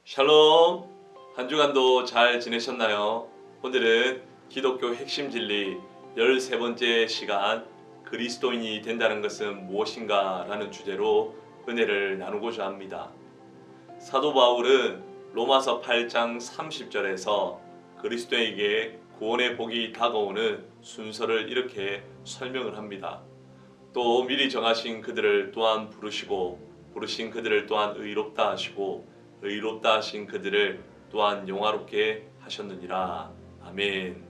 샬롬! 한 주간도 잘 지내셨나요? 오늘은 기독교 핵심 진리 13번째 시간 그리스도인이 된다는 것은 무엇인가 라는 주제로 은혜를 나누고자 합니다. 사도 바울은 로마서 8장 30절에서 그리스도에게 구원의 복이 다가오는 순서를 이렇게 설명을 합니다. 또 미리 정하신 그들을 또한 부르시고 부르신 그들을 또한 의롭다 하시고 의롭다 하신 그들을 또한 영화롭게 하셨느니라. 아멘.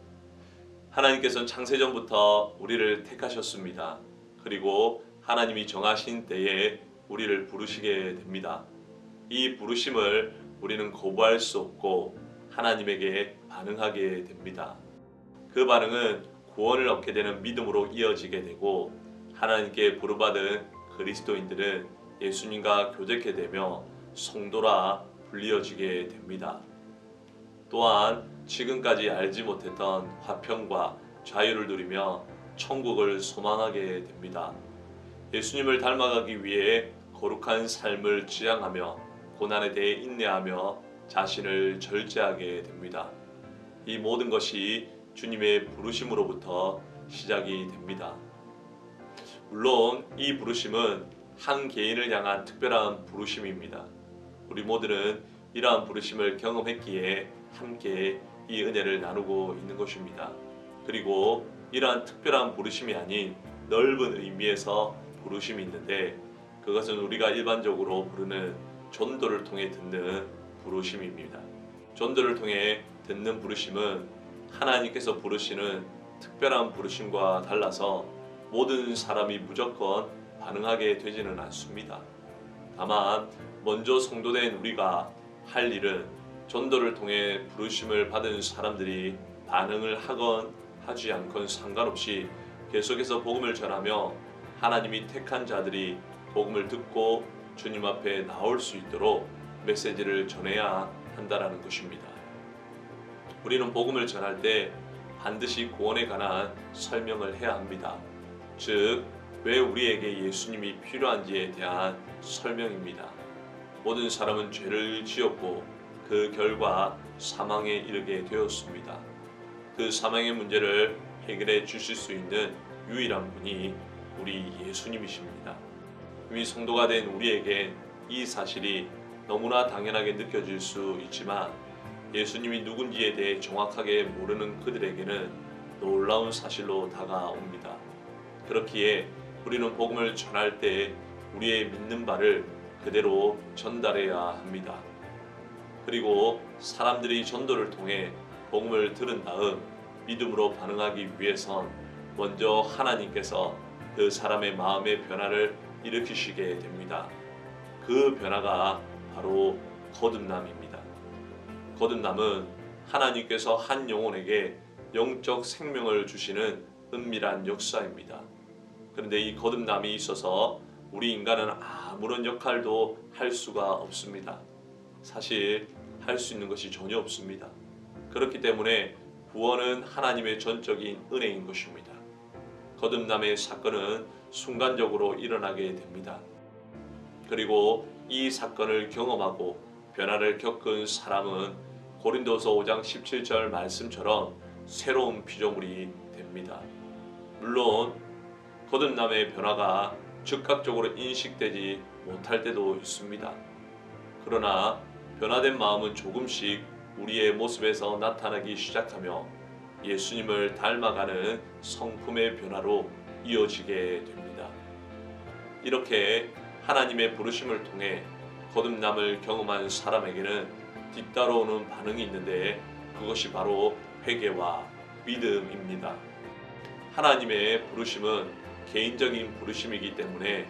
하나님께서는 창세전부터 우리를 택하셨습니다. 그리고 하나님이 정하신 때에 우리를 부르시게 됩니다. 이 부르심을 우리는 거부할 수 없고 하나님에게 반응하게 됩니다. 그 반응은 구원을 얻게 되는 믿음으로 이어지게 되고 하나님께 부름받은 그리스도인들은 예수님과 교제케 되며 성도라 불리어지게 됩니다. 또한 지금까지 알지 못했던 화평과 자유를 누리며 천국을 소망하게 됩니다. 예수님을 닮아가기 위해 거룩한 삶을 지향하며 고난에 대해 인내하며 자신을 절제하게 됩니다. 이 모든 것이 주님의 부르심으로부터 시작이 됩니다. 물론 이 부르심은 한 개인을 향한 특별한 부르심입니다. 우리 모두는 이러한 부르심을 경험했기에 함께 이 은혜를 나누고 있는 것입니다. 그리고 이러한 특별한 부르심이 아닌 넓은 의미에서 부르심이 있는데 그것은 우리가 일반적으로 부르는 전도를 통해 듣는 부르심입니다. 전도를 통해 듣는 부르심은 하나님께서 부르시는 특별한 부르심과 달라서 모든 사람이 무조건 반응하게 되지는 않습니다. 다만 먼저 성도된 우리가 할 일은 전도를 통해 부르심을 받은 사람들이 반응을 하건 하지 않건 상관없이 계속해서 복음을 전하며 하나님이 택한 자들이 복음을 듣고 주님 앞에 나올 수 있도록 메시지를 전해야 한다는 것입니다. 우리는 복음을 전할 때 반드시 구원에 관한 설명을 해야 합니다. 즉, 왜 우리에게 예수님이 필요한지에 대한 설명입니다. 모든 사람은 죄를 지었고 그 결과 사망에 이르게 되었습니다. 그 사망의 문제를 해결해 주실 수 있는 유일한 분이 우리 예수님이십니다. 이미 성도가 된 우리에겐 이 사실이 너무나 당연하게 느껴질 수 있지만 예수님이 누군지에 대해 정확하게 모르는 그들에게는 놀라운 사실로 다가옵니다. 그렇기에 우리는 복음을 전할 때 우리의 믿는 바를 그대로 전달해야 합니다. 그리고 사람들이 전도를 통해 복음을 들은 다음 믿음으로 반응하기 위해선 먼저 하나님께서 그 사람의 마음의 변화를 일으키시게 됩니다. 그 변화가 바로 거듭남입니다. 거듭남은 하나님께서 한 영혼에게 영적 생명을 주시는 은밀한 역사입니다. 그런데 이 거듭남이 있어서 우리 인간은 아무런 역할도 할 수가 없습니다. 사실 할 수 있는 것이 전혀 없습니다. 그렇기 때문에 구원은 하나님의 전적인 은혜인 것입니다. 거듭남의 사건은 순간적으로 일어나게 됩니다. 그리고 이 사건을 경험하고 변화를 겪은 사람은 고린도서 5장 17절 말씀처럼 새로운 피조물이 됩니다. 물론 거듭남의 변화가 즉각적으로 인식되지 못할 때도 있습니다. 그러나 변화된 마음은 조금씩 우리의 모습에서 나타나기 시작하며 예수님을 닮아가는 성품의 변화로 이어지게 됩니다. 이렇게 하나님의 부르심을 통해 거듭남을 경험한 사람에게는 뒤따라오는 반응이 있는데 그것이 바로 회개와 믿음입니다. 하나님의 부르심은 개인적인 부르심이기 때문에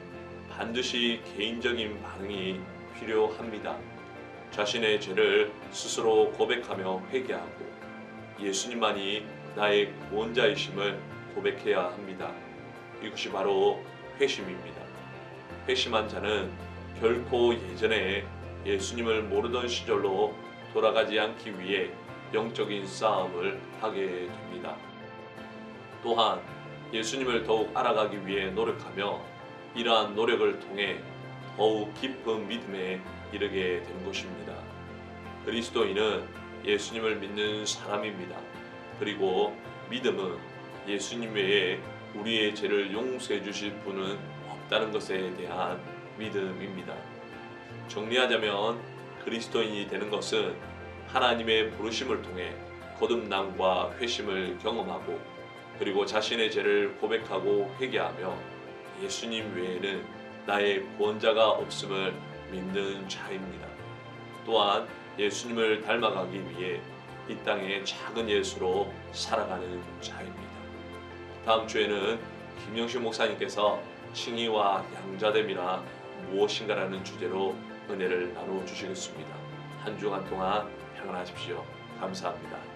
반드시 개인적인 반응이 필요합니다. 자신의 죄를 스스로 고백하며 회개하고 예수님만이 나의 구원자이심을 고백해야 합니다. 이것이 바로 회심입니다. 회심한 자는 결코 예전에 예수님을 모르던 시절로 돌아가지 않기 위해 영적인 싸움을 하게 됩니다. 또한 예수님을 더욱 알아가기 위해 노력하며 이러한 노력을 통해 더욱 깊은 믿음에 이르게 되는 것입니다. 그리스도인은 예수님을 믿는 사람입니다. 그리고 믿음은 예수님 외에 우리의 죄를 용서해 주실 분은 없다는 것에 대한 믿음입니다. 정리하자면 그리스도인이 되는 것은 하나님의 부르심을 통해 거듭남과 회심을 경험하고 그리고 자신의 죄를 고백하고 회개하며 예수님 외에는 나의 구원자가 없음을 믿는 자입니다. 또한 예수님을 닮아가기 위해 이 땅의 작은 예수로 살아가는 자입니다. 다음 주에는 김영신 목사님께서 칭의와 양자됨이라 무엇인가라는 주제로 은혜를 나누어 주시겠습니다. 한 주간 동안 평안하십시오. 감사합니다.